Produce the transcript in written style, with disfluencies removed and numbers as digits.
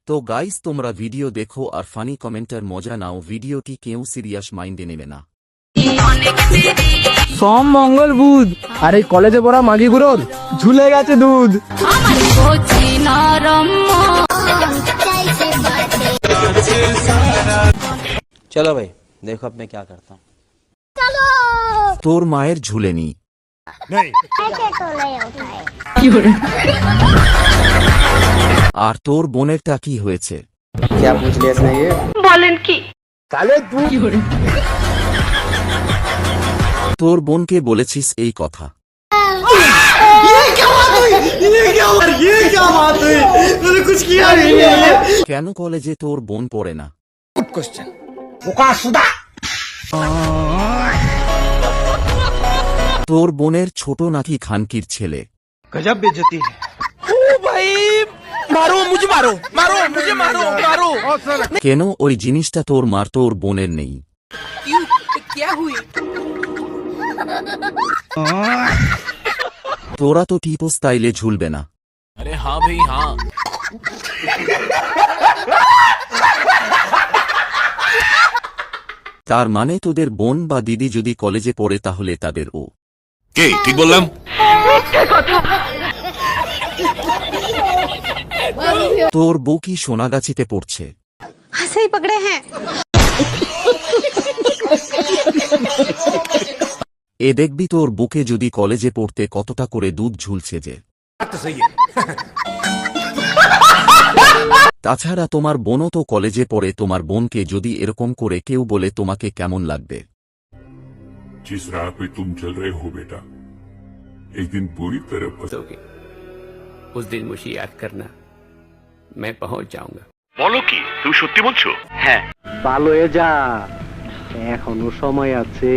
তো গাইস তোমরা ভিডিও দেখো আর ফানি কমেন্টার মজা নাও, ভিডিওটি কেউ সিরিয়াস মাইন্ডে নেবে না। সোম মঙ্গল বুধ আর এই কলেজে পড়া মাগিগুলোর ঝুলে গেছে দুধ। चलो भाई देखो अब मैं क्या करता हूँ। তোর মায়ের ঝুলেনি। আর তোর বোনেরটা কি হয়েছে? क्या पूछ लिया इसने ये? তোর বোনকে বলেছিস এই কথা? কেন কলেজে তোর বোন পড়ে না? তোর বোনের ছোট নাকি খানকির ছেলে? गजब बेइज्जती है। ओ भाई मारो मुझे, मारो मारो मुझे, मारो मारो। কেন ওই জিনিসটা তোর মার তোর বোনের নেই? क्या हुई? তোরা তো টিপো স্টাইলে ঝুলবে না। अरे हाँ भाई हाँ। তার মানে তোদের বোন বা দিদি যদি কলেজে পড়ে তাহলে তাদের ও কে ঠিক বললাম? তোর বউ কি সোনাগাছিতে পড়ছে? सही पकड़े हैं। এ দেখবি তোর বুকে যদি কলেজে পড়তে কতটা করে দুধ ঝুলছে যে। তাছাড়া তোমার বোনও তো কলেজে পড়ে, তোমার বোনকে যদি এরকম করে কেউ বলে তোমাকে কেমন লাগবে? जिस राह पे तुम चल रहे हो बेटा, एक दिन पूरी तरह दोगे उस दिन मुझे याद करना, मैं पहुंच जाऊंगा। বলো কি, তুমি সত্যি বলছো? হ্যাঁ ভালো হয়ে যা, এখনো সময় আছে।